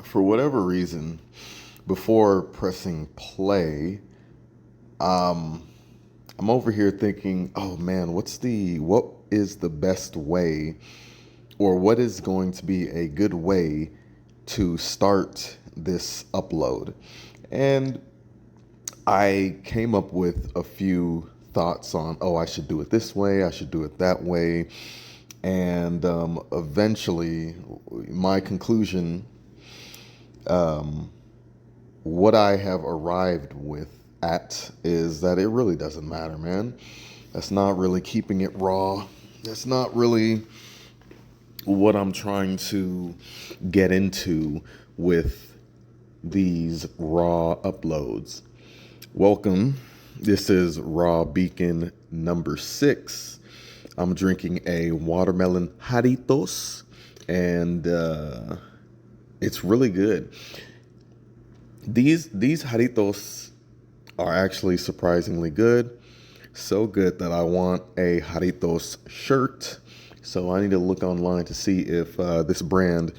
for whatever reason, before pressing play, um, I'm over here thinking, oh man, what is the best way, or what is going to be a good way to start this upload? And I came up with a few thoughts on, oh, I should do it this way, I should do it that way. And eventually, my conclusion, what I have arrived with at is that it really doesn't matter, man. That's not really keeping it raw. That's not really what I'm trying to get into with these raw uploads. Welcome. This is Raw Beacon number 6. I'm drinking a watermelon Jarritos, and it's really good. These Jarritos are actually surprisingly good. So good that I want a Jarritos shirt. So I need to look online to see if this brand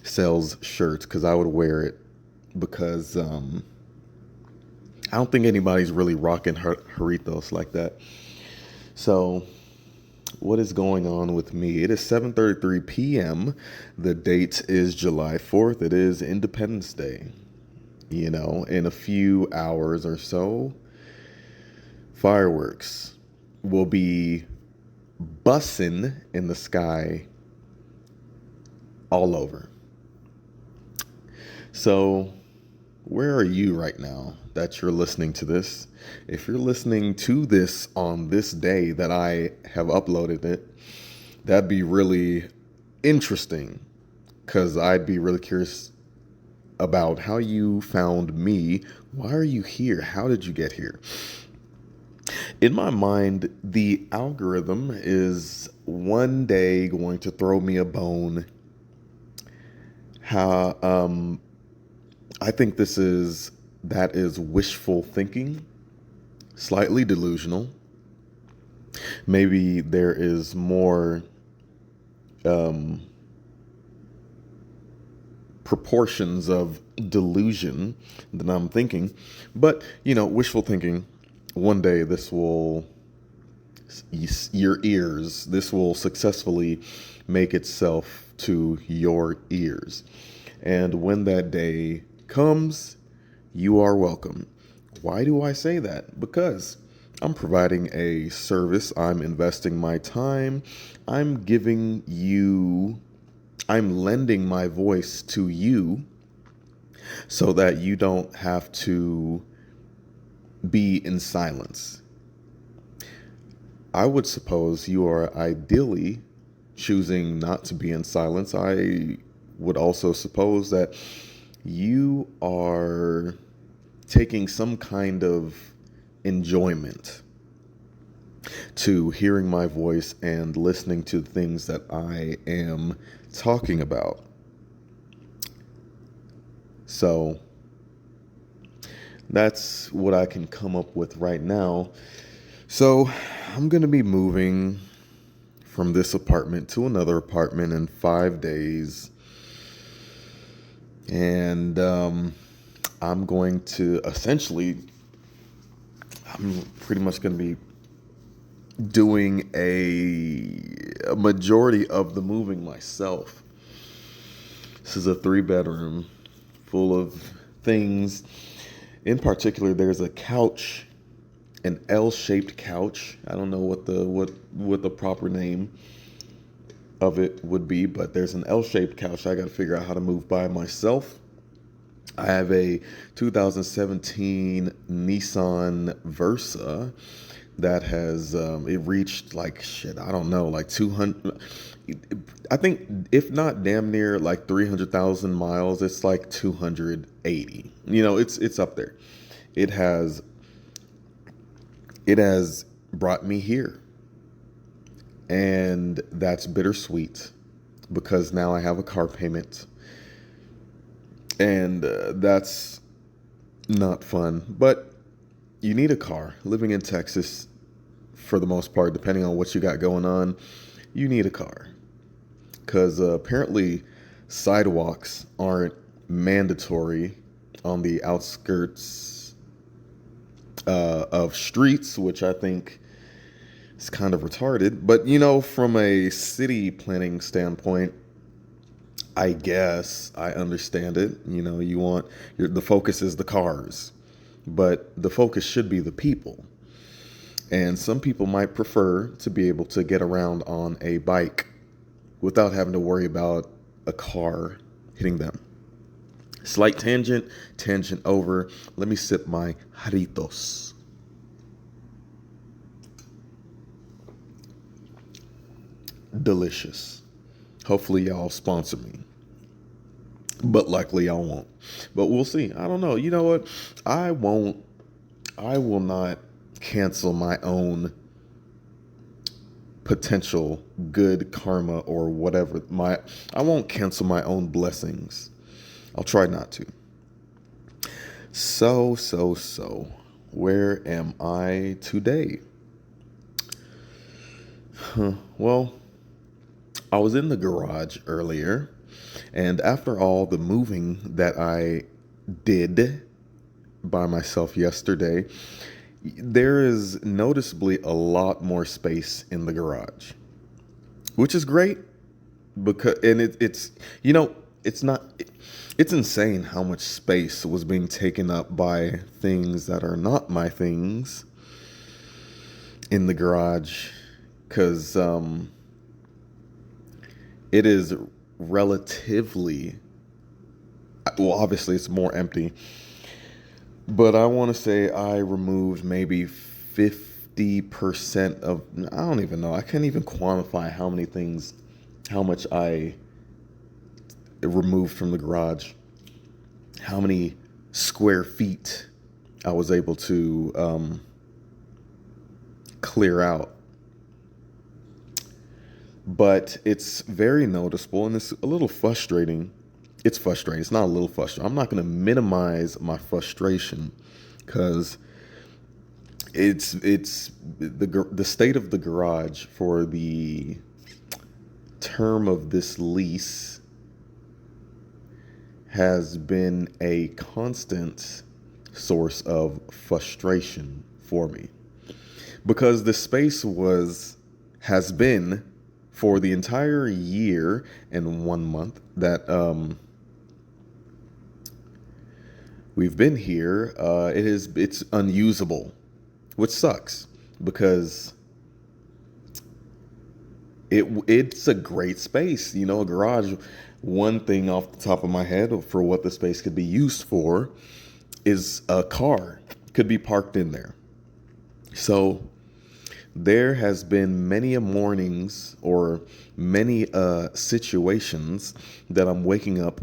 sells shirts, because I would wear it, because I don't think anybody's really rocking Jarritos like that. So what is going on with me? It is 7:33 p.m. The date is July 4th. It is Independence Day. You know, in a few hours or so, fireworks will be bussing in the sky all over. So, where are you right now that you're listening to this? If you're listening to this on this day that I have uploaded it, that'd be really interesting, because I'd be really curious about how you found me. Why are you here? How did you get here? In my mind, the algorithm is one day going to throw me a bone. How I think that is wishful thinking, slightly delusional. Maybe there is more proportions of delusion than I'm thinking. But, wishful thinking, one day this will, this will successfully make itself to your ears. And when that day comes, you are welcome. Why do I say that? Because I'm providing a service. I'm investing my time. I'm lending my voice to you so that you don't have to be in silence. I would suppose you are ideally choosing not to be in silence. I would also suppose that you are taking some kind of enjoyment to hearing my voice and listening to things that I am talking about. So that's what I can come up with right now. So I'm going to be moving from this apartment to another apartment in 5 days. And I'm going to I'm pretty much going to be doing a majority of the moving myself. This is a 3-bedroom full of things. In particular, there's a couch, an L-shaped couch. I don't know what the proper name of it would be, but there's an L-shaped couch I got to figure out how to move by myself. I have a 2017 Nissan Versa that has it reached like I don't know, like 200. I think if not damn near like 300,000 miles, it's like 280. It's up there. It has brought me here, and that's bittersweet because now I have a car payment, and that's not fun. But you need a car. Living in Texas, for the most part, depending on what you got going on, you need a car. Because apparently sidewalks aren't mandatory on the outskirts of streets, which I think is kind of retarded. But, from a city planning standpoint, I guess I understand it. The focus is the cars, but the focus should be the people. And some people might prefer to be able to get around on a bike without having to worry about a car hitting them. Slight tangent over. Let me sip my Jarritos. Delicious. Hopefully y'all sponsor me. But likely y'all won't. But we'll see. I don't know. You know what? I will not cancel my own potential good karma or whatever. I won't cancel my own blessings. I'll try not to. So, where am I today? Well, I was in the garage earlier, and after all the moving that I did by myself yesterday, there is noticeably a lot more space in the garage, which is great because, and it's insane how much space was being taken up by things that are not my things in the garage, because it is relatively, well, obviously it's more empty, but I want to say I removed maybe 50% of, I don't even know. I can't even quantify how much I removed from the garage, how many square feet I was able to clear out. But it's very noticeable, and it's a little frustrating. It's frustrating. It's not a little frustrating. I'm not going to minimize my frustration, because it's the state of the garage for the term of this lease has been a constant source of frustration for me, because the space has been for the entire year and 1 month that we've been here. It's unusable, which sucks, because it's a great space. A garage, one thing off the top of my head for what the space could be used for is a car could be parked in there. So there has been many mornings or many situations that I'm waking up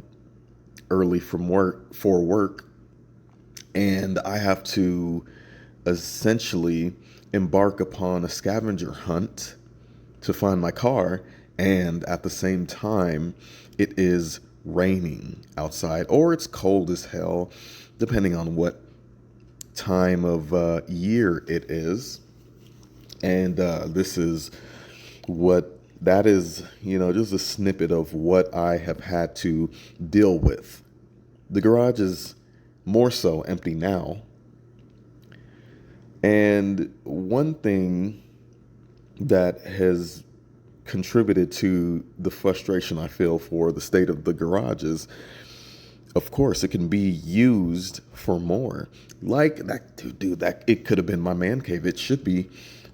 early for work, and I have to essentially embark upon a scavenger hunt to find my car, and at the same time it is raining outside, or it's cold as hell, depending on what time of year it is. And this is just a snippet of what I have had to deal with. The garage is more so empty now. And one thing that has contributed to the frustration I feel for the state of the garage is, of course, it can be used for more. Like that, dude, that it could have been my man cave. It should be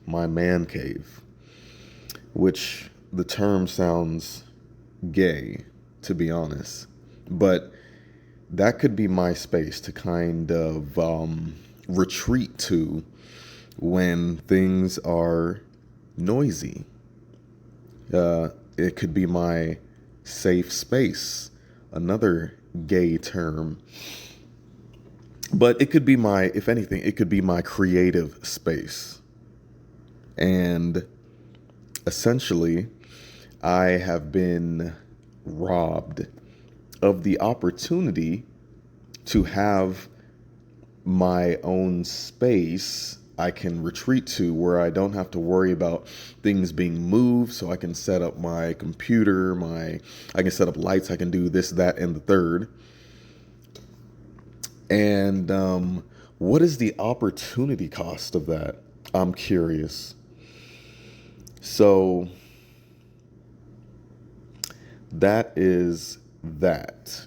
my man cave, which the term sounds gay, to be honest, but that could be my space to kind of retreat to when things are noisy. It could be my safe space, another gay term, but it could be if anything, it could be my creative space. And essentially, I have been robbed of the opportunity to have my own space I can retreat to, where I don't have to worry about things being moved. So I can set up my computer, I can set up lights, I can do this, that, and the third. And what is the opportunity cost of that? I'm curious. So that is that.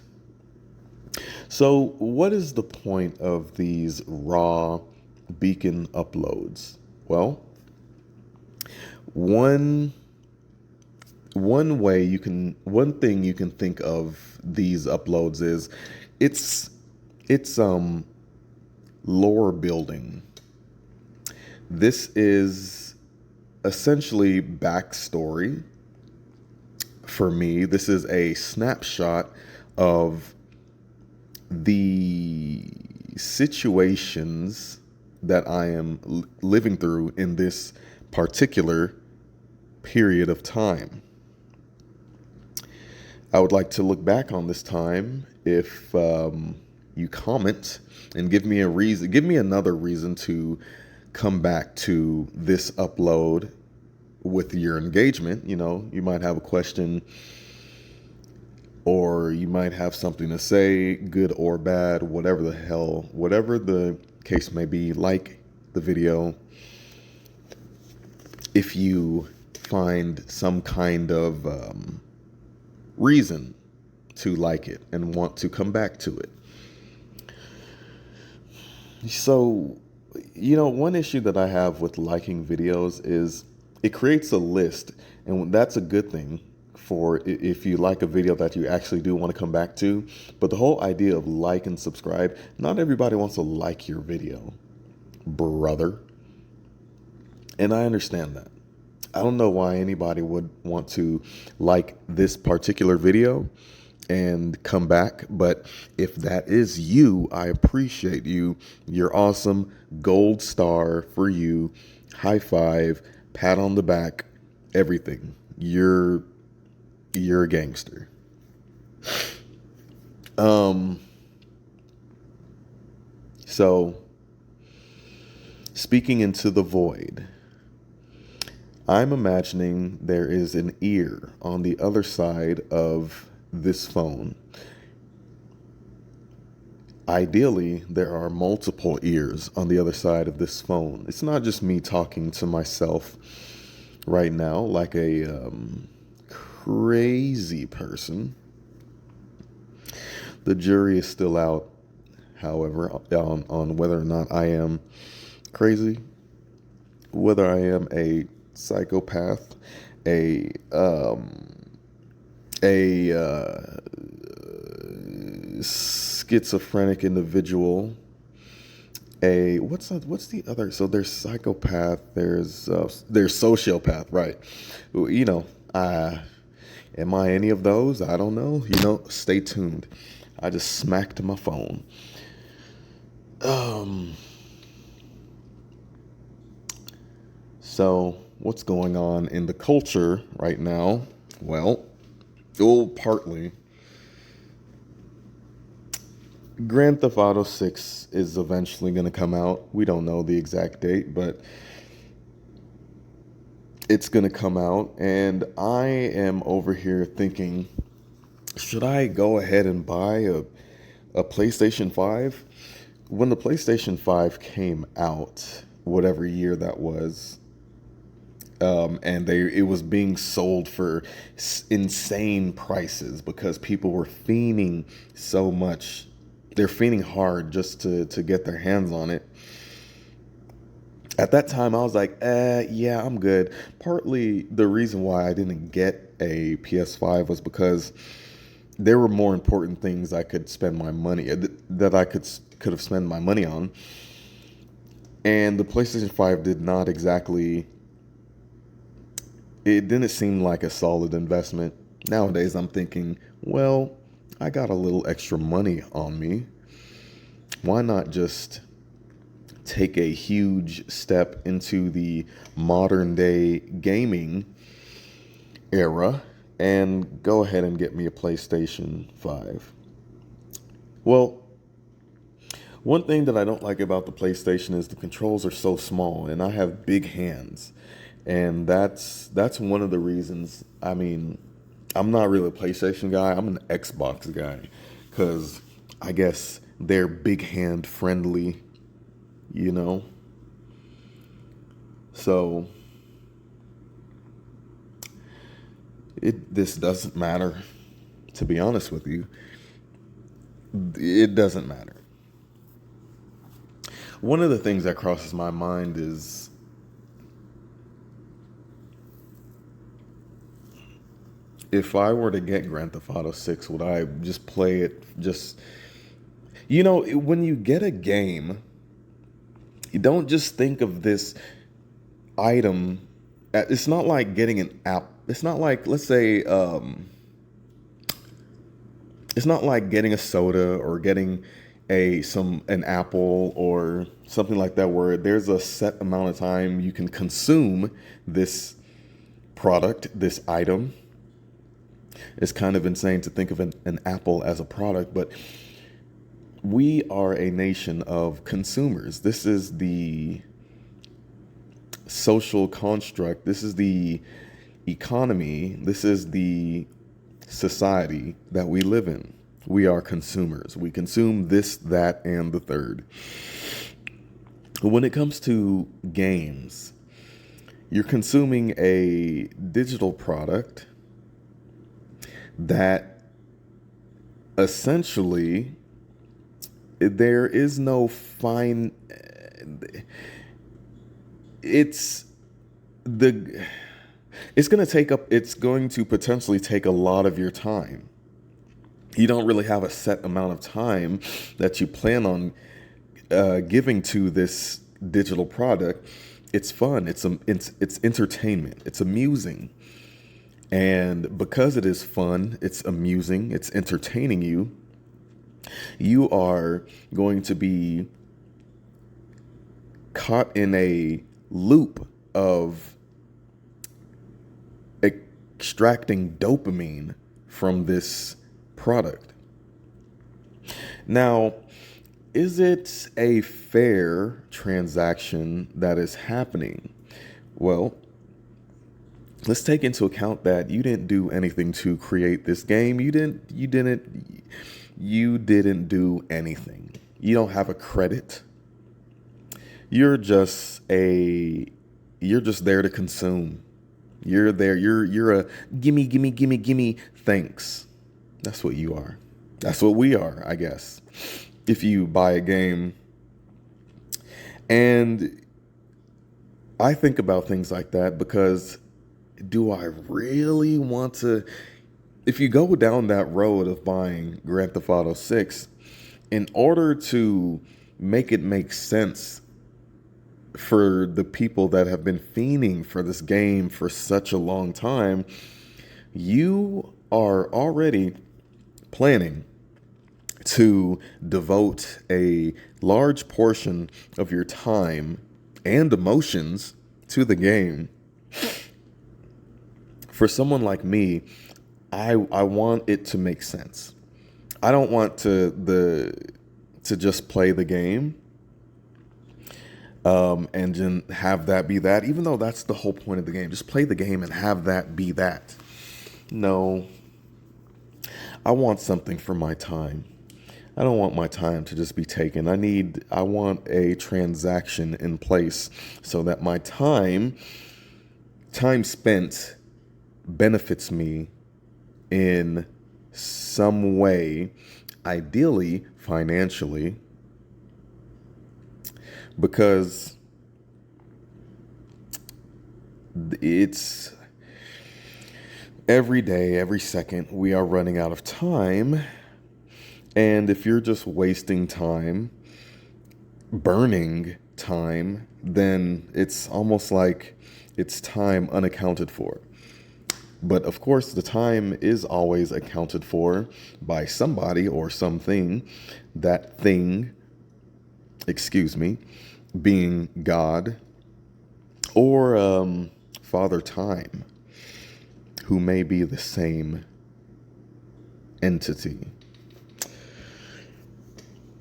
So, what is the point of these raw beacon uploads? Well, one one thing you can think of these uploads is it's it's lore building. This is essentially backstory for me. This is a snapshot of the situations that I am living through in this particular period of time. I would like to look back on this time if you comment and give me a reason, give me another reason to come back to this upload with your engagement. You know, you might have a question or you might have something to say, good or bad, whatever the hell, whatever the case may be, like the video. If you find some kind of reason to like it and want to come back to it. So, you know, one issue that I have with liking videos is it creates a list, and that's a good thing for if you like a video that you actually do want to come back to. But the whole idea of like and subscribe, not everybody wants to like your video, brother. And I understand that. I don't know why anybody would want to like this particular video and come back, but if that is you, I appreciate you. You're awesome. Gold star for you. High five, pat on the back, everything. You're a gangster. So speaking into the void, I'm imagining there is an ear on the other side of this phone. Ideally, there are multiple ears on the other side of this phone. It's not just me talking to myself right now like a crazy person. The jury is still out, however, on whether or not I am crazy, whether I am a psychopath, a schizophrenic individual, a what's the other? So there's psychopath, there's sociopath, right? You know, am I any of those? I don't know. You know, stay tuned. I just smacked my phone. So what's going on in the culture right now? Well, partly. Grand Theft Auto 6 is eventually going to come out. We don't know the exact date, but it's going to come out. And I am over here thinking, should I go ahead and buy a PlayStation 5? When the PlayStation 5 came out, whatever year that was, and it was being sold for insane prices because people were fiending so much. They're fiending hard just to get their hands on it. At that time, I was like, yeah, I'm good. Partly the reason why I didn't get a PS5 was because there were more important things I could spend my money that I could have spent my money on. And the PlayStation 5 did not exactly, it didn't seem like a solid investment. Nowadays, I'm thinking, well, I got a little extra money on me. Why not just take a huge step into the modern day gaming era and go ahead and get me a PlayStation 5? Well, one thing that I don't like about the PlayStation is the controls are so small and I have big hands. And that's one of the reasons. I mean, I'm not really a PlayStation guy. I'm an Xbox guy because I guess They're big hand friendly, you know? So this doesn't matter, to be honest with you. It doesn't matter. One of the things that crosses my mind is, if I were to get Grand Theft Auto 6, would I just play it just, when you get a game, you don't just think of this item. It's not like getting an app. It's not like, let's say, it's not like getting a soda or getting an apple or something like that, where there's a set amount of time you can consume this product, this item. It's kind of insane to think of an apple as a product, but we are a nation of consumers. This is the social construct. This is the economy. This is the society that we live in. We are consumers. We consume this, that, and the third. When it comes to games, you're consuming a digital product that essentially there is no fine. It's going to potentially take a lot of your time. You don't really have a set amount of time that you plan on giving to this digital product. It's fun. It's entertainment. It's amusing. And because it is fun, it's amusing, it's entertaining you, you are going to be caught in a loop of extracting dopamine from this product. Now, is it a fair transaction that is happening? Well, let's take into account that you didn't do anything to create this game. You didn't do anything. You don't have a credit. You're just there to consume. You're there. You're a gimme, thanks. That's what you are. That's what we are, I guess. If you buy a game, and I think about things like that because, do I really want to? If you go down that road of buying Grand Theft Auto 6, in order to make it make sense for the people that have been fiending for this game for such a long time, you are already planning to devote a large portion of your time and emotions to the game. For someone like me, I want it to make sense. I don't want to just play the game and then have that be that, even though that's the whole point of the game. Just play the game and have that be that. No, I want something for my time. I don't want my time to just be taken. I want a transaction in place so that my time spent benefits me in some way, ideally financially, because it's every day, every second, we are running out of time. And if you're just wasting time, burning time, then it's almost like it's time unaccounted for. But of course, the time is always accounted for by somebody or something. That thing, being God or Father Time, who may be the same entity.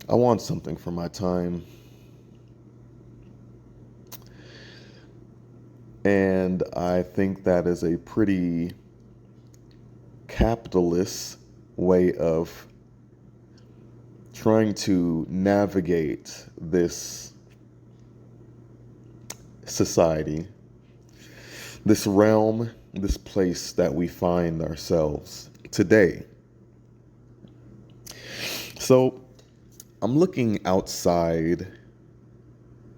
I want something for my time. And I think that is a pretty capitalist way of trying to navigate this society, this realm, this place that we find ourselves today. So I'm looking outside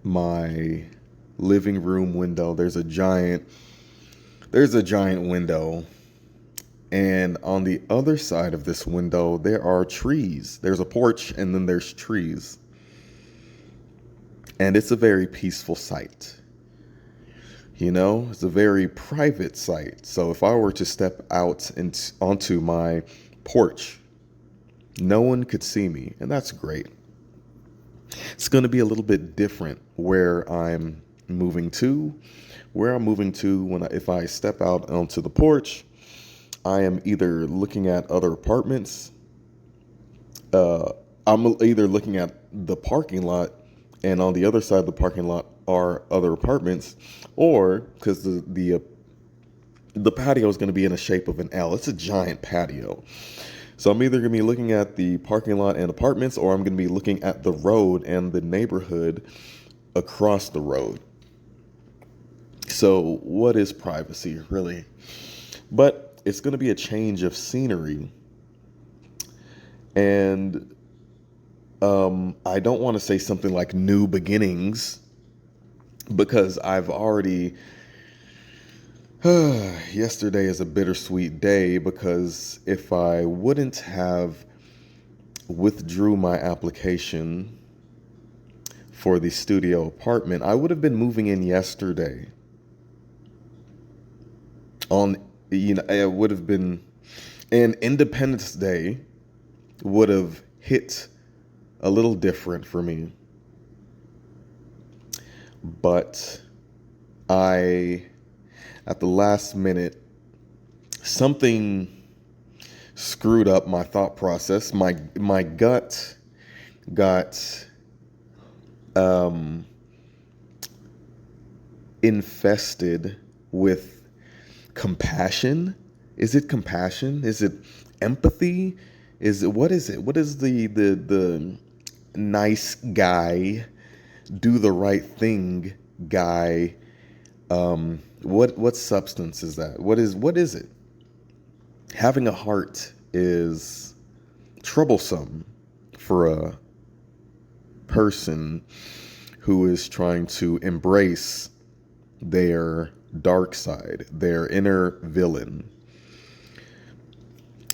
my living room window. There's a giant window. And on the other side of this window, there are trees. There's a porch and then there's trees. And it's a very peaceful sight. You know, it's a very private site. So if I were to step out onto my porch, no one could see me, and that's great. It's going to be a little bit different where I'm moving to. If I step out onto the porch, I am either looking at other apartments. I'm either looking at the parking lot, and on the other side of the parking lot are other apartments, or because the patio is going to be in the shape of an L. It's a giant patio. So I'm either going to be looking at the parking lot and apartments, or I'm going to be looking at the road and the neighborhood across the road. So what is privacy, really? But it's going to be a change of scenery. And I don't want to say something like new beginnings, because I've already... Yesterday is a bittersweet day, because if I wouldn't have withdrew my application for the studio apartment, I would have been moving in yesterday. It would have been, and Independence Day would have hit a little different for me. But at the last minute, something screwed up my thought process. My gut got infested with compassion. Is it compassion? Is it empathy? What is it? What is the nice guy, do the right thing guy? What substance is that? What is it? Having a heart is troublesome for a person who is trying to embrace their dark side, their inner villain.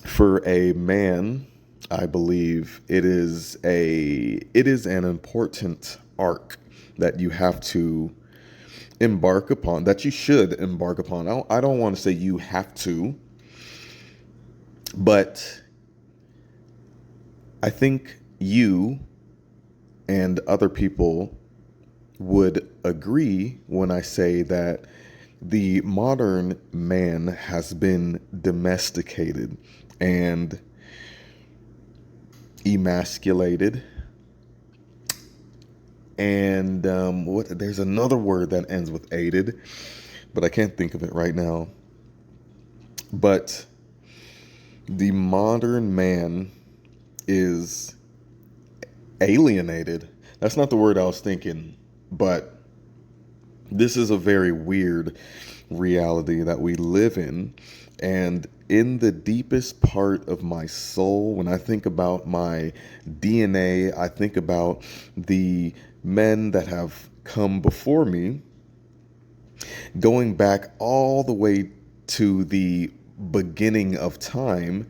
For a man, I believe it is an important arc that you have to embark upon, that you should embark upon. I don't want to say you have to, but I think you and other people would agree when I say that the modern man has been domesticated and emasculated. And there's another word that ends with aided, but I can't think of it right now. But the modern man is alienated. That's not the word I was thinking, but this is a very weird reality that we live in. And in the deepest part of my soul, when I think about my DNA, I think about the men that have come before me, going back all the way to the beginning of time.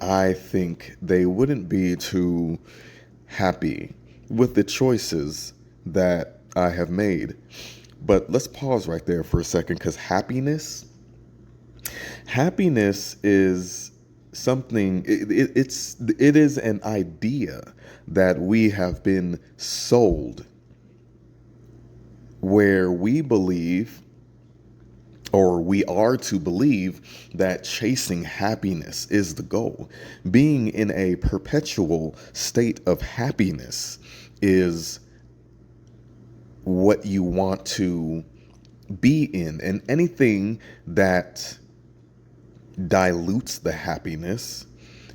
I think they wouldn't be too happy with the choices that I have made. But let's pause right there for a second, because happiness is something, it is an idea that we have been sold, where we believe, or we are to believe, that chasing happiness is the goal. Being in a perpetual state of happiness is what you want to be in. And anything that dilutes the happiness.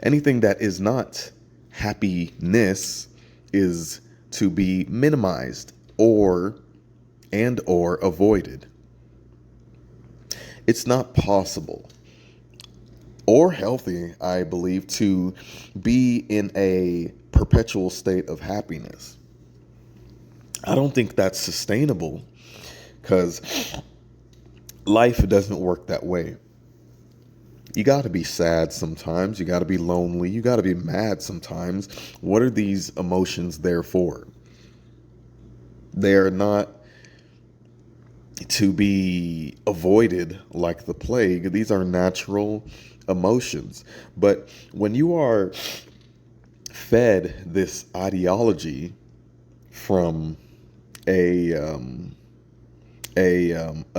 Anything that is not happiness is to be minimized or avoided. It's not possible or healthy, I believe, to be in a perpetual state of happiness. I don't think that's sustainable because life doesn't work that way. You got to be sad sometimes. You got to be lonely. You got to be mad sometimes. What are these emotions there for? They are not to be avoided like the plague. These are natural emotions. But when you are fed this ideology from a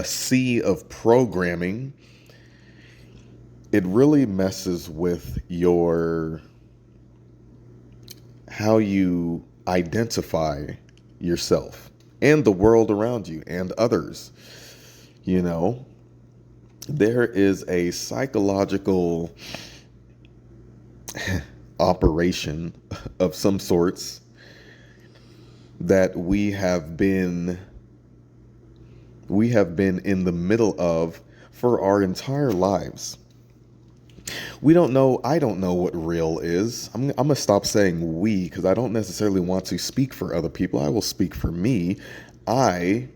sea of programming, it really messes with how you identify yourself and the world around you and others. You know, there is a psychological operation of some sorts that we have been in the middle of for our entire lives. I don't know what real is. I'm going to stop saying we because I don't necessarily want to speak for other people. I will speak for me. I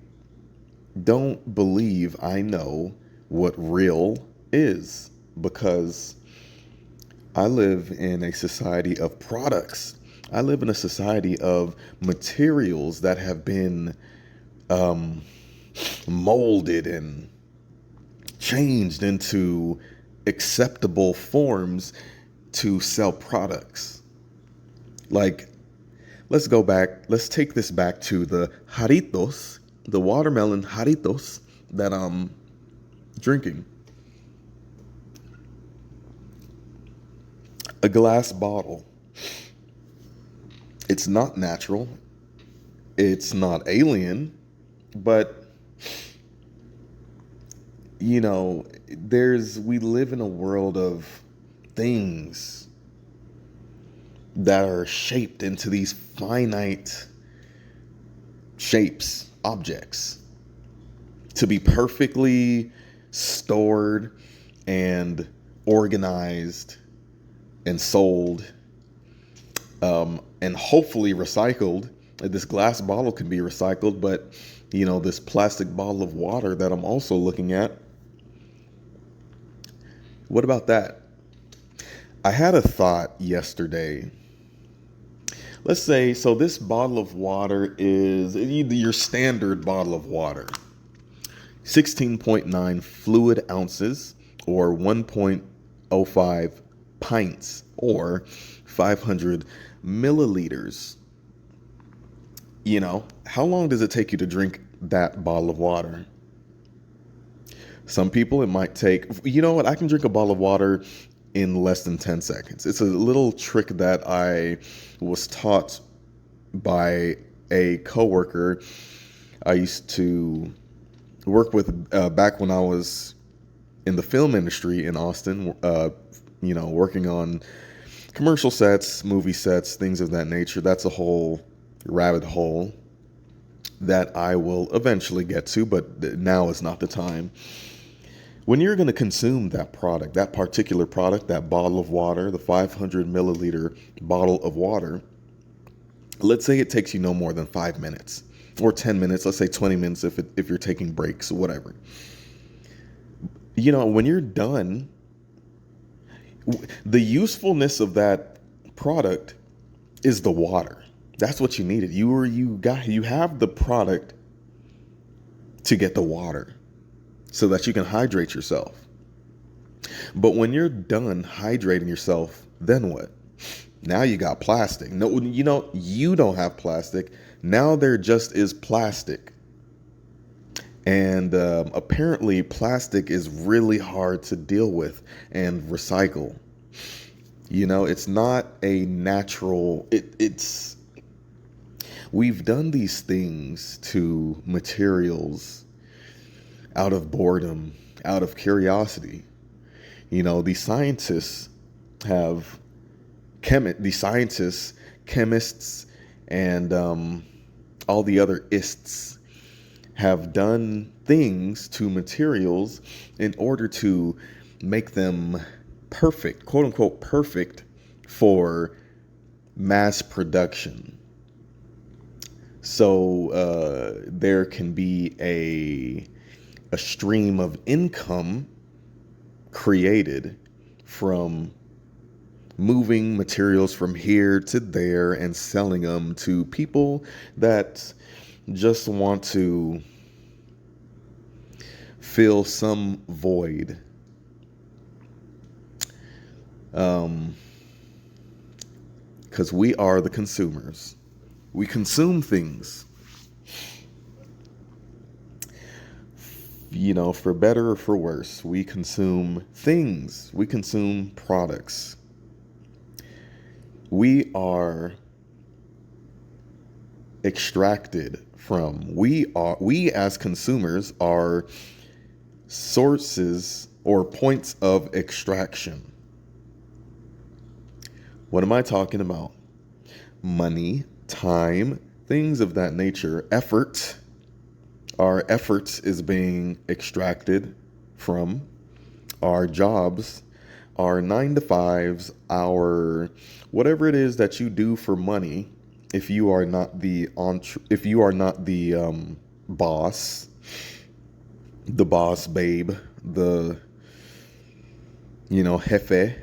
don't believe I know what real is because I live in a society of products. I live in a society of materials that have been molded and changed into acceptable forms to sell products. Like, let's take this back to the Jarritos, the watermelon Jarritos that I'm drinking. A glass bottle. It's not natural. It's not alien, but we live in a world of things that are shaped into these finite shapes, objects, to be perfectly stored and organized and sold, and hopefully recycled. This glass bottle can be recycled, but this plastic bottle of water that I'm also looking at, what about that? I had a thought yesterday. Let's say, so this bottle of water is your standard bottle of water, 16.9 fluid ounces or 1.05 pints or 500 milliliters. How long does it take you to drink that bottle of water? Some people it might take, I can drink a bottle of water in less than 10 seconds. It's a little trick that I was taught by a coworker I used to work with back when I was in the film industry in Austin, working on commercial sets, movie sets, things of that nature. That's a whole rabbit hole that I will eventually get to, but now is not the time. When you're going to consume that product, that particular product, that bottle of water, the 500 milliliter bottle of water, let's say it takes you no more than 5 minutes or 10 minutes. Let's say 20 minutes if you're taking breaks or whatever. When you're done, the usefulness of that product is the water. That's what you needed. You have the product to get the water so that you can hydrate yourself. But when you're done hydrating yourself, then what? Now you got plastic. No, you don't have plastic. Now there just is plastic. And apparently plastic is really hard to deal with and recycle. It's not a natural, we've done these things to materials out of boredom, out of curiosity. The scientists have the scientists, chemists, and all the other ists have done things to materials in order to make them perfect, quote unquote, perfect for mass production. So there can be a stream of income created from moving materials from here to there and selling them to people that just want to fill some void. Because we are the consumers. We consume things. For better or for worse, we consume things. We consume products. We are extracted from. We as consumers are sources or points of extraction. What am I talking about? Money, time, things of that nature, effort. Our efforts is being extracted from our jobs, our 9 to 5s, our whatever it is that you do for money. If you are not the boss, the boss babe, the jefe,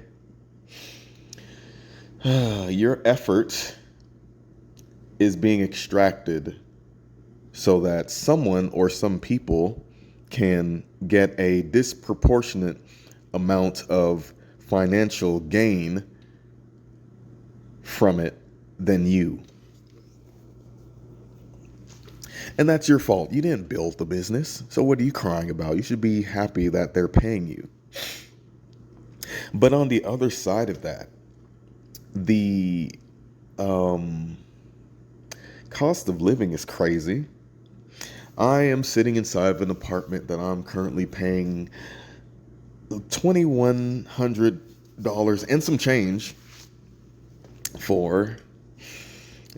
your effort is being extracted so that someone or some people can get a disproportionate amount of financial gain from it than you. And that's your fault. You didn't build the business. So what are you crying about? You should be happy that they're paying you. But on the other side of that, the cost of living is crazy. I am sitting inside of an apartment that I'm currently paying $2,100 and some change for,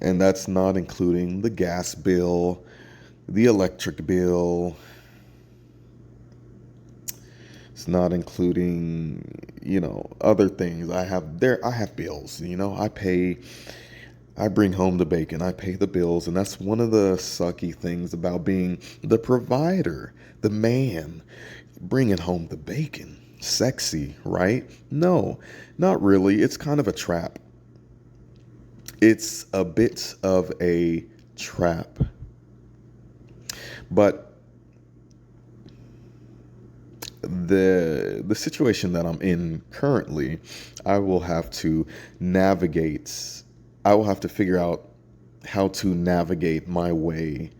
and that's not including the gas bill, the electric bill. It's not including, other things. I have bills, I bring home the bacon, I pay the bills, and that's one of the sucky things about being the provider, the man, bringing home the bacon. Sexy, right? No, not really. It's kind of a trap. It's a bit of a trap. But the situation that I'm in currently, I will have to figure out how to navigate my way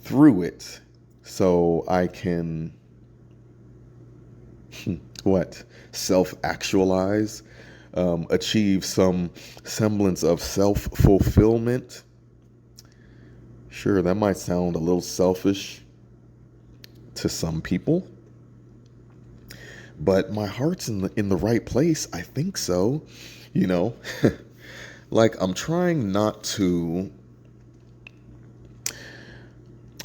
through it so I can self-actualize, achieve some semblance of self-fulfillment. Sure, that might sound a little selfish to some people, but my heart's in the right place. I think so. Like I'm trying not to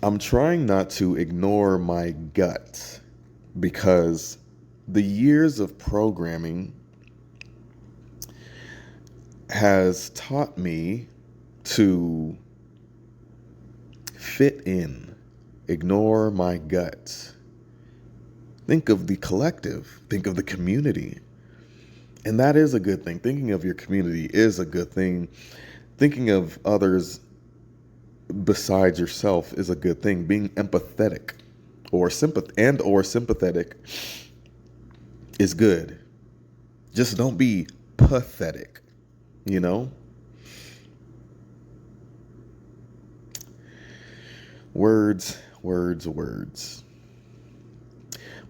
ignore my gut, because the years of programming has taught me to fit in, ignore my gut. Think of the collective, think of the community. And that is a good thing. Thinking of your community is a good thing. Thinking of others besides yourself is a good thing. Being empathetic or sympathetic is good. Just don't be pathetic, Words.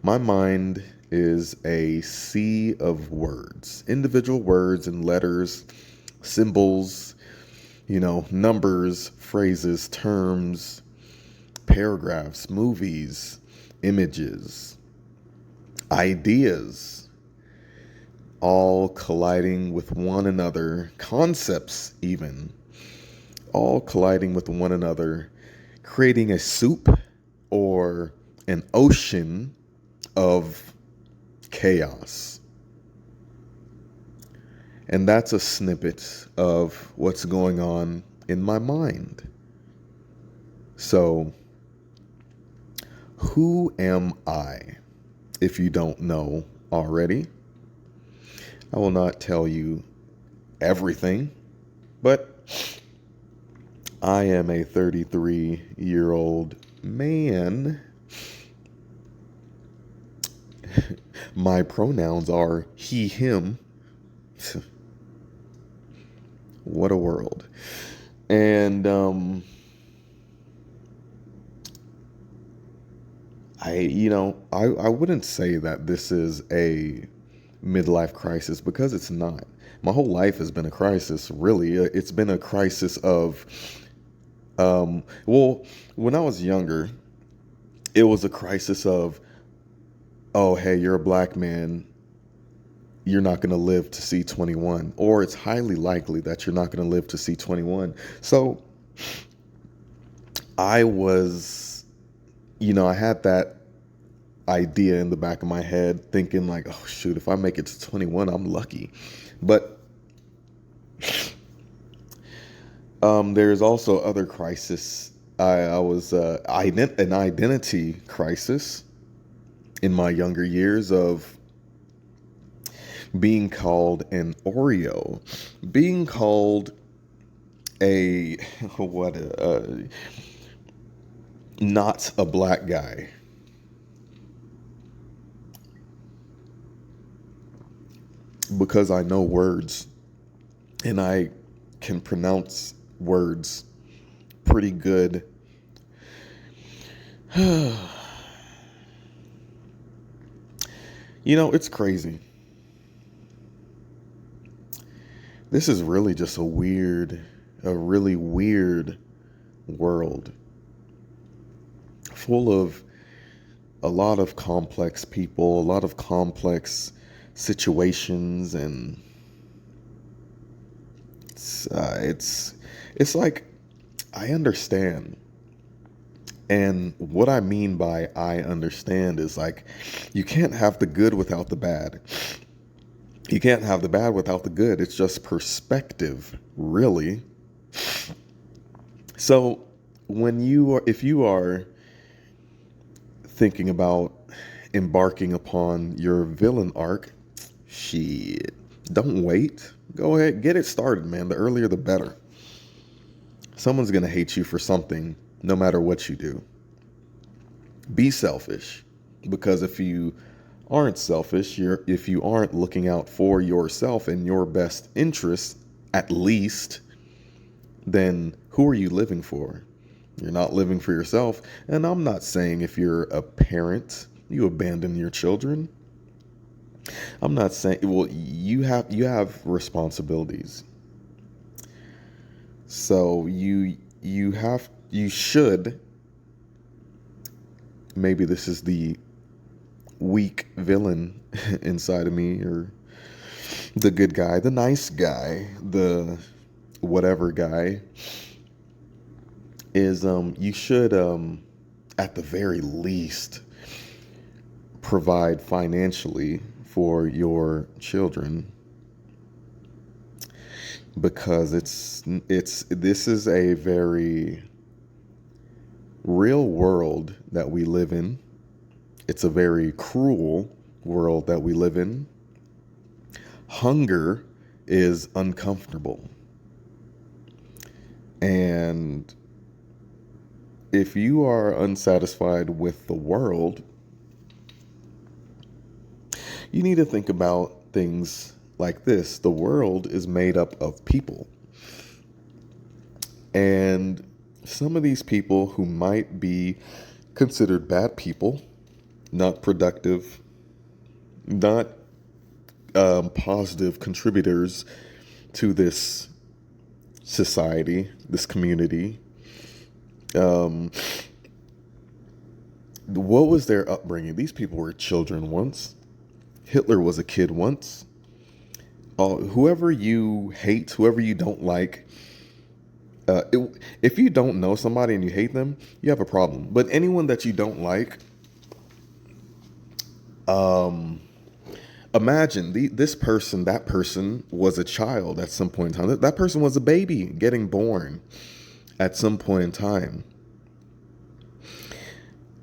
My mind is a sea of words, individual words and letters, symbols, numbers, phrases, terms, paragraphs, movies, images, ideas, all colliding with one another, concepts even, all colliding with one another, creating a soup or an ocean of chaos. And that's a snippet of what's going on in my mind. So, who am I? If you don't know already, I will not tell you everything, but I am a 33-year-old man. My pronouns are he, him. What a world. And I wouldn't say that this is a midlife crisis because it's not. My whole life has been a crisis, really. It's been a crisis of, well, when I was younger, it was a crisis of, oh, hey, you're a black man. You're not going to live to see 21, or it's highly likely that you're not going to live to see 21. So I was, I had that idea in the back of my head thinking like, oh shoot, if I make it to 21, I'm lucky. But there's also other crisis. I was an identity crisis in my younger years of being called an Oreo, being called a what not a black guy. Because I know words and I can pronounce words pretty good. It's crazy. This is really just a really weird world full of a lot of complex people, a lot of complex situations, and it's like I understand. And what I mean by I understand is like you can't have the good without the bad. You can't have the bad without the good. It's just perspective, really. So if you are thinking about embarking upon your villain arc, shit, don't wait. Go ahead, get it started, man. The earlier the better. Someone's gonna hate you for something, no matter what you do. Be selfish, because if you aren't selfish, if you aren't looking out for yourself and your best interests, at least, then who are you living for? You're not living for yourself. And I'm not saying if you're a parent, you abandon your children. I'm not saying, well, you have responsibilities. So you should, maybe this is the weak villain inside of me, or the good guy, the nice guy, the whatever guy, is you should at the very least provide financially for your children, because this is a very real world that we live in. It's a very cruel world that we live in. Hunger is uncomfortable. And if you are unsatisfied with the world, you need to think about things like this. The world is made up of people. And some of these people who might be considered bad people, not productive, not positive contributors to this society, this community. What was their upbringing? These people were children once. Hitler was a kid once. whoever you hate, whoever you don't like, if you don't know somebody and you hate them, you have a problem. But anyone that you don't like, imagine this person, that person was a child at some point in time. That person was a baby getting born at some point in time.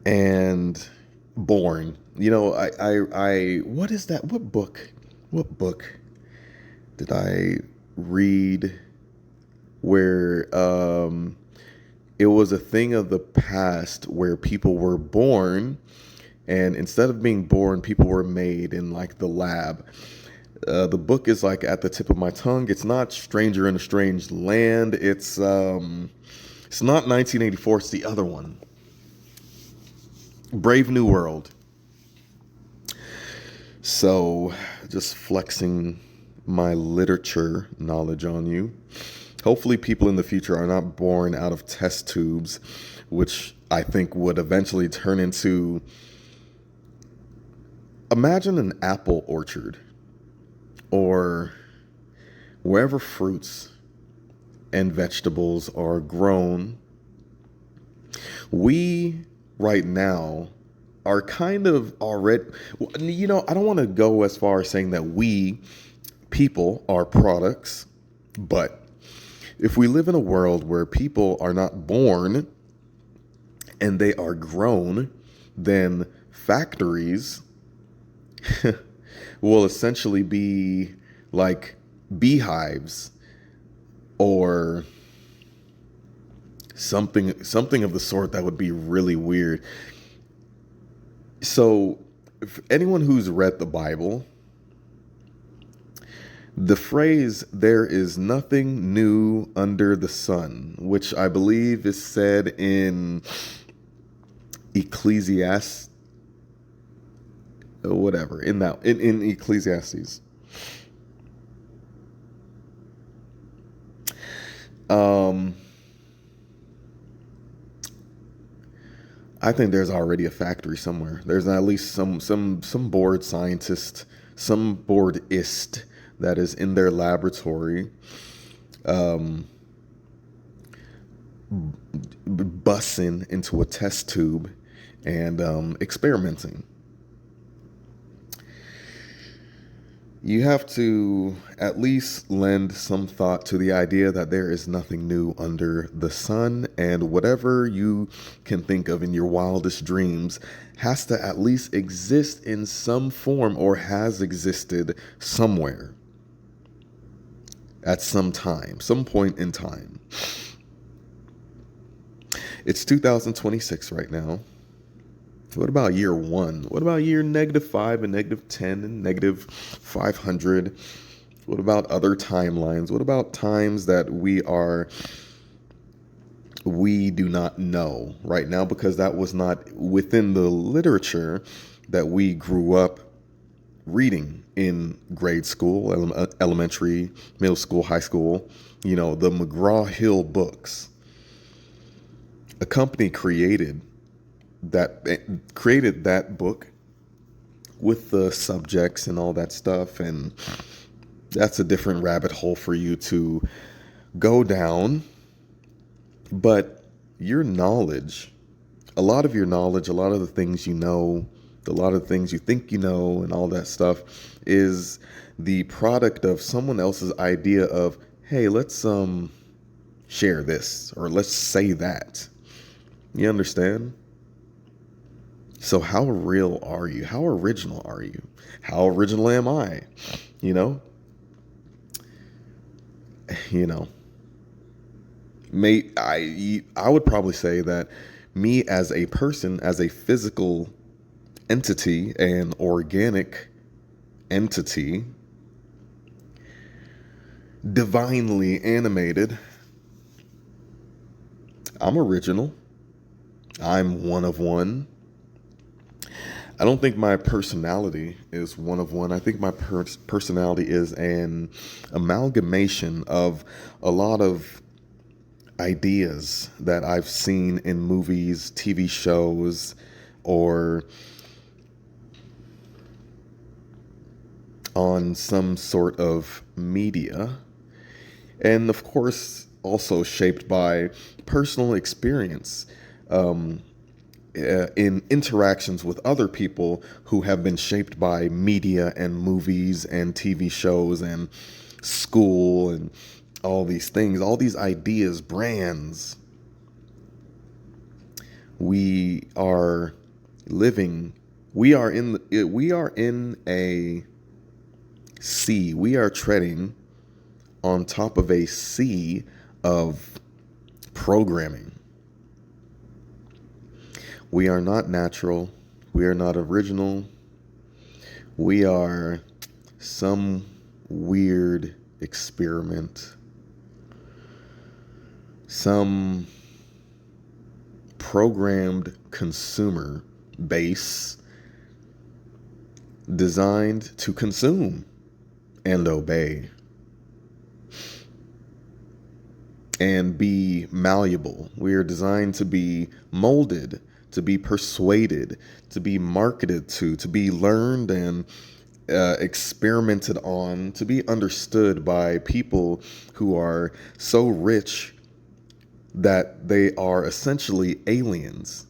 And born, what is that? What book did I read where it was a thing of the past where people were born, and instead of being born, people were made in like the lab. The book is like at the tip of my tongue. It's not Stranger in a Strange Land. It's not 1984. It's the other one, Brave New World. So, just flexing my literature knowledge on you. Hopefully people in the future are not born out of test tubes, which I think would eventually turn into, imagine an apple orchard or wherever fruits and vegetables are grown. We right now are kind of already, I don't want to go as far as saying that we people are products, but if we live in a world where people are not born and they are grown, then factories will essentially be like beehives or something of the sort that would be really weird. So, if anyone who's read the Bible, the phrase, "there is nothing new under the sun," which I believe is said in Ecclesiastes, whatever, in Ecclesiastes. I think there's already a factory somewhere. There's at least some bored scientist, some boredist that is in their laboratory, bussing into a test tube and experimenting. You have to at least lend some thought to the idea that there is nothing new under the sun, and whatever you can think of in your wildest dreams has to at least exist in some form or has existed somewhere at some time, some point in time. It's 2026 right now. What about year 1? What about year -5 and -10 and -500? What about other timelines? What about times that we do not know right now, because that was not within the literature that we grew up reading in grade school, elementary, middle school, high school, the McGraw-Hill books. A company created that book with the subjects and all that stuff, and that's a different rabbit hole for you to go down. But your knowledge, a lot of your knowledge, a lot of the things you know, a lot of the things you think you know, and all that stuff is the product of someone else's idea of, hey, let's share this, or let's say that. You understand? So how real are you? How original are you? How original am I? I would probably say that me as a person, as a physical entity, an organic entity, divinely animated, I'm original. I'm one of one. I don't think my personality is one of one. I think my personality is an amalgamation of a lot of ideas that I've seen in movies, TV shows, or on some sort of media, and of course also shaped by personal experience, um, in interactions with other people who have been shaped by media and movies and TV shows and school and all these things, all these ideas, brands. We are living, we are in a sea. We are treading on top of a sea of programming. We are not natural. We are not original. We are some weird experiment, some programmed consumer base designed to consume and obey and be malleable. We are designed to be molded, to be persuaded, to be marketed to be learned and experimented on, to be understood by people who are so rich that they are essentially aliens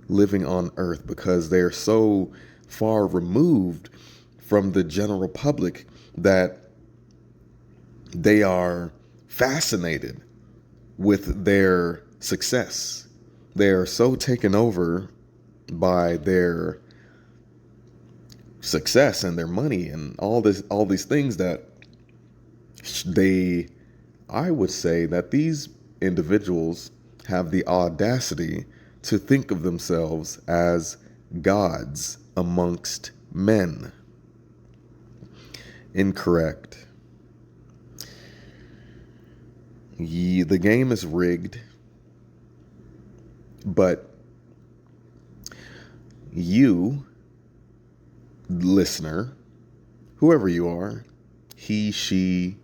living on Earth because they're so far removed from the general public that they are fascinated with their success. They are so taken over by their success and their money and all these things that I would say that these individuals have the audacity to think of themselves as gods amongst men. Incorrect. The game is rigged, but you, listener, whoever you are, he, she,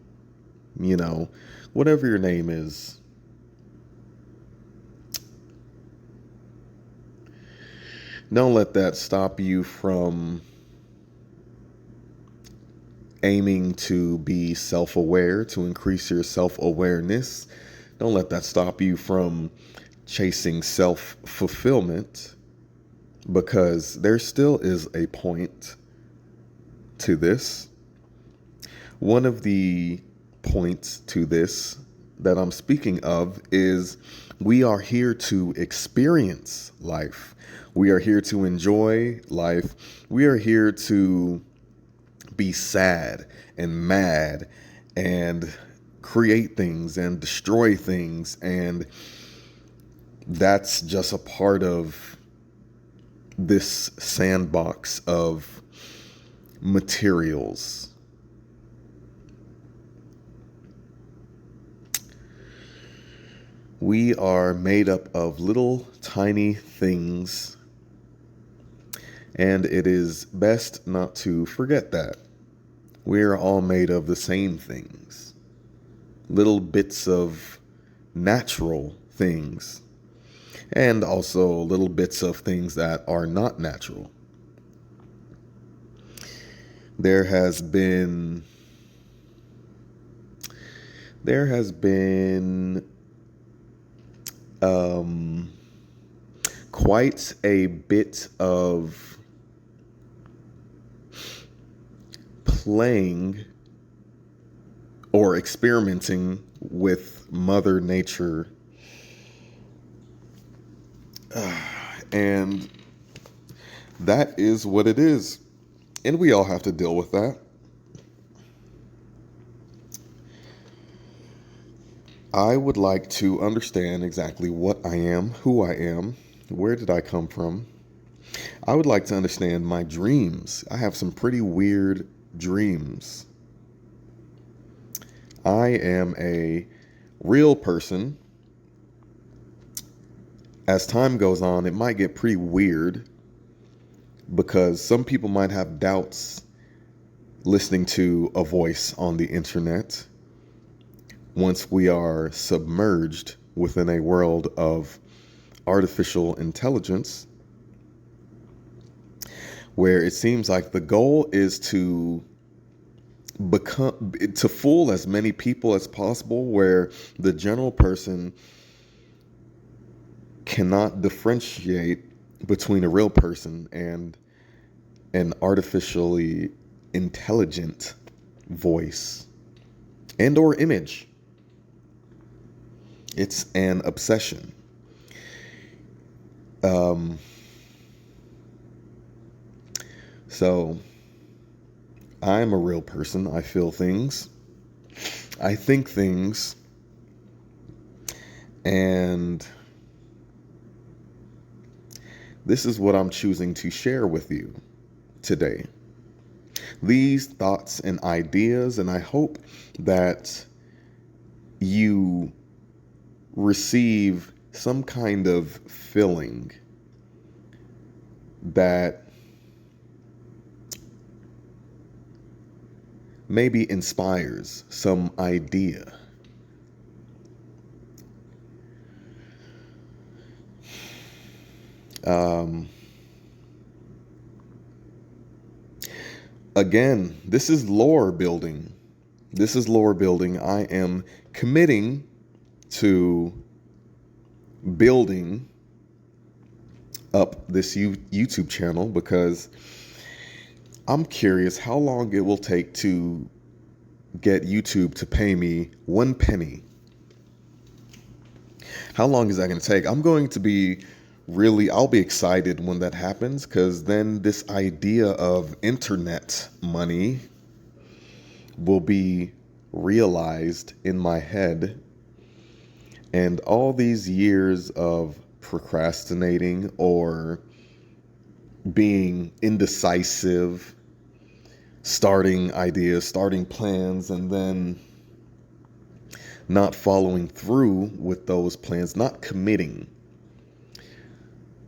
whatever your name is, don't let that stop you from aiming to be self-aware, to increase your self-awareness. Don't let that stop you from chasing self-fulfillment, because there still is a point to this. One of the points to this that I'm speaking of is we are here to experience life. We are here to enjoy life. We are here to be sad and mad and create things and destroy things. And that's just a part of this sandbox of materials. We are made up of little tiny things, and it is best not to forget that. We are all made of the same things, little bits of natural things, and also little bits of things that are not natural. There has been quite a bit of playing or experimenting with Mother Nature. And that is what it is. And we all have to deal with that. I would like to understand exactly what I am, who I am, where did I come from. I would like to understand my dreams. I have some pretty weird dreams. I am a real person. As time goes on, it might get pretty weird because some people might have doubts listening to a voice on the internet once we are submerged within a world of artificial intelligence, where it seems like the goal is to to fool as many people as possible, where the general person cannot differentiate between a real person and an artificially intelligent voice and or image. It's an obsession. So I'm a real person. I feel things. I think things. And this is what I'm choosing to share with you today. These thoughts and ideas, and I hope that you receive some kind of feeling that maybe inspires some idea. Again, this is lore building. This is lore building. I am committing to building up this YouTube channel because I'm curious how long it will take to get YouTube to pay me 1 penny. How long is that going to take? I'll be excited when that happens, because then this idea of internet money will be realized in my head. And all these years of procrastinating or being indecisive, starting ideas, starting plans, and then not following through with those plans, not committing.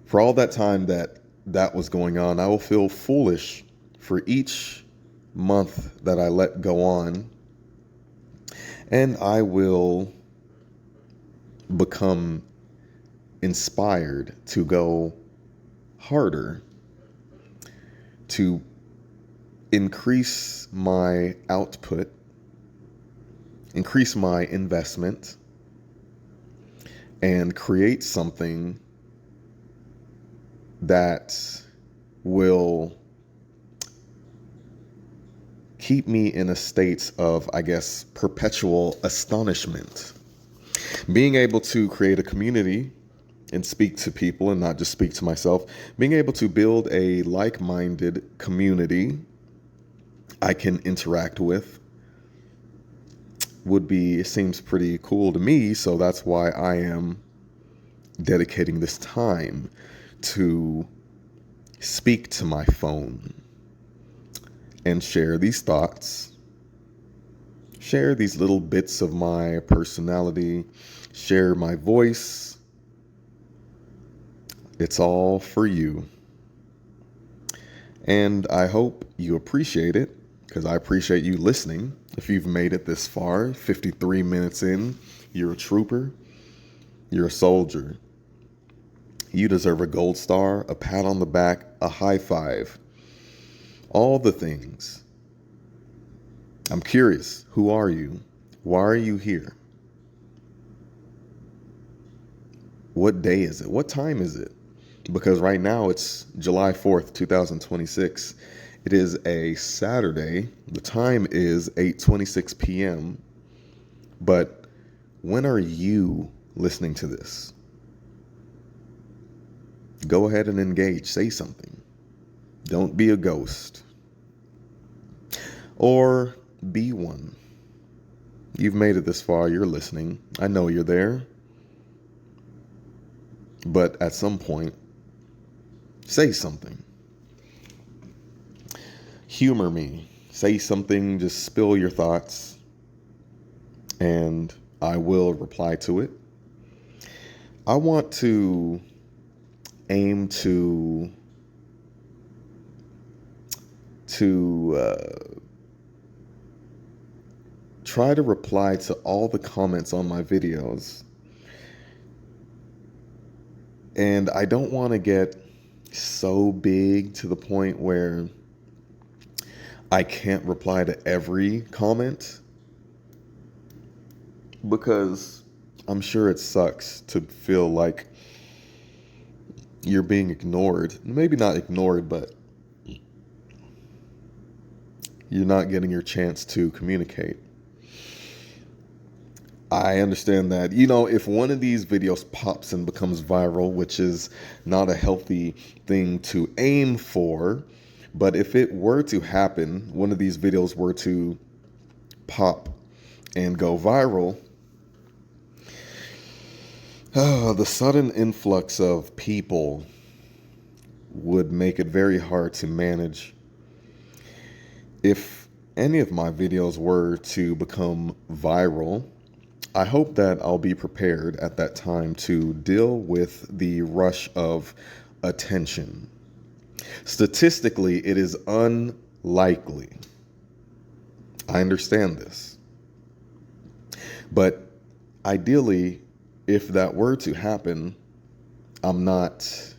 For all that time that was going on, I will feel foolish for each month that I let go on, and I will become inspired to go harder, to increase my output, increase my investment, and create something that will keep me in a state of, I guess, perpetual astonishment. Being able to create a community and speak to people and not just speak to myself, being able to build a like-minded community I can interact with seems pretty cool to me. So that's why I am dedicating this time to speak to my phone and share these thoughts, share these little bits of my personality, share my voice. It's all for you. And I hope you appreciate it, because I appreciate you listening. If you've made it this far, 53 minutes in, you're a trooper, you're a soldier. You deserve a gold star, a pat on the back, a high five, all the things. I'm curious, who are you? Why are you here? What day is it? What time is it? Because right now it's July 4th, 2026. It is a Saturday. The time is 8:26 p.m. But when are you listening to this? Go ahead and engage. Say something. Don't be a ghost. Or be one. You've made it this far. You're listening. I know you're there. But at some point, say something. Humor me. Say something. Just spill your thoughts. And I will reply to it. I want to aim to try to reply to all the comments on my videos. And I don't want to get so big to the point where I can't reply to every comment because I'm sure it sucks to feel like you're being ignored. Maybe not ignored, but you're not getting your chance to communicate. I understand that, if one of these videos pops and becomes viral, which is not a healthy thing to aim for, but if it were to happen, one of these videos were to pop and go viral, the sudden influx of people would make it very hard to manage. If any of my videos were to become viral, I hope that I'll be prepared at that time to deal with the rush of attention. Statistically, it is unlikely. I understand this. But ideally, if that were to happen, I'm not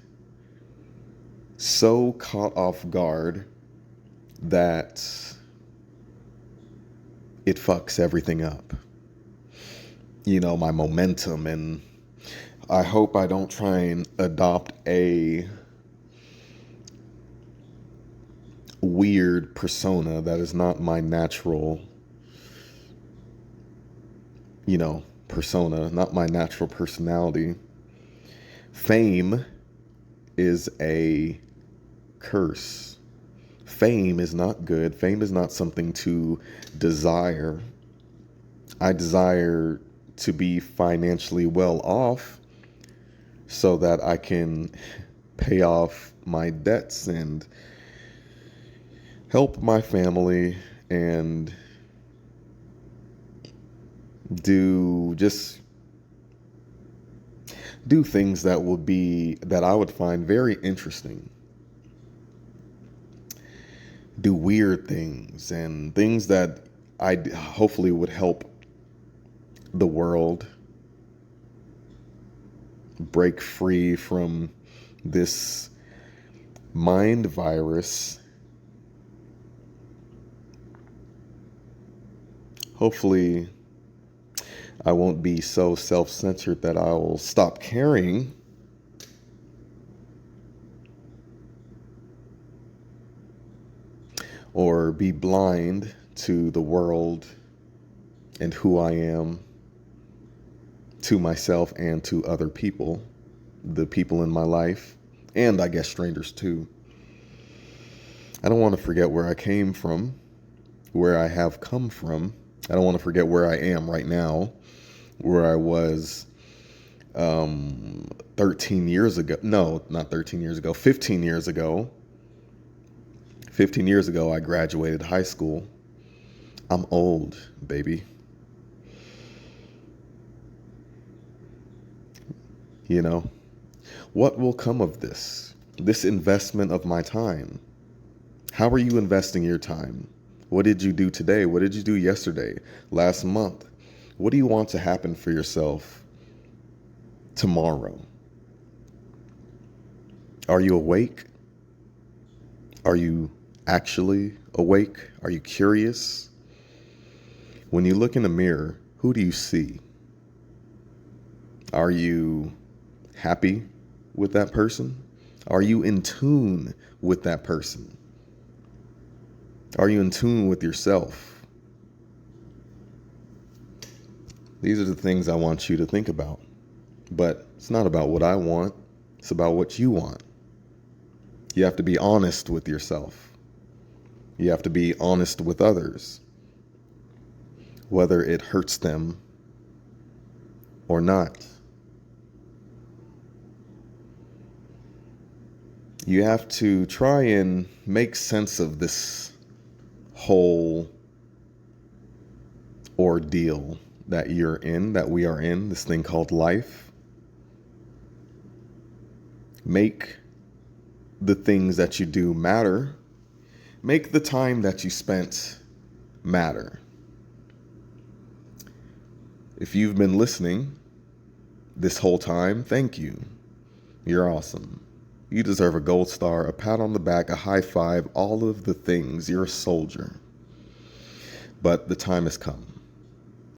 so caught off guard that it fucks everything up. My momentum, and I hope I don't try and adopt a weird persona that is not my natural, persona, not my natural personality. Fame is a curse. Fame is not good. Fame is not something to desire. I desire to be financially well off so that I can pay off my debts and help my family and do things that I would find very interesting. Do weird things and things that I hopefully would help the world break free from this mind virus. Hopefully, I won't be so self-centered that I will stop caring. Or be blind to the world and who I am, to myself and to other people, the people in my life, and I guess strangers too. I don't want to forget where I came from, where I have come from. I don't want to forget where I am right now, where I was 13 years ago. No, not 13 years ago, 15 years ago. 15 years ago, I graduated high school. I'm old, baby. What will come of this investment of my time? How are you investing your time? What did you do today? What did you do yesterday, last month? What do you want to happen for yourself tomorrow? Are you awake? Are you actually awake? Are you curious? When you look in the mirror, who do you see? Are you happy with that person? Are you in tune with that person? Are you in tune with yourself? These are the things I want you to think about. But it's not about what I want. It's about what you want. You have to be honest with yourself. You have to be honest with others, whether it hurts them or not. You have to try and make sense of this whole ordeal that you're in, that we are in, this thing called life. Make the things that you do matter. Make the time that you spent matter. If you've been listening this whole time, thank you. You're awesome. You deserve a gold star, a pat on the back, a high five, all of the things. You're a soldier. But the time has come.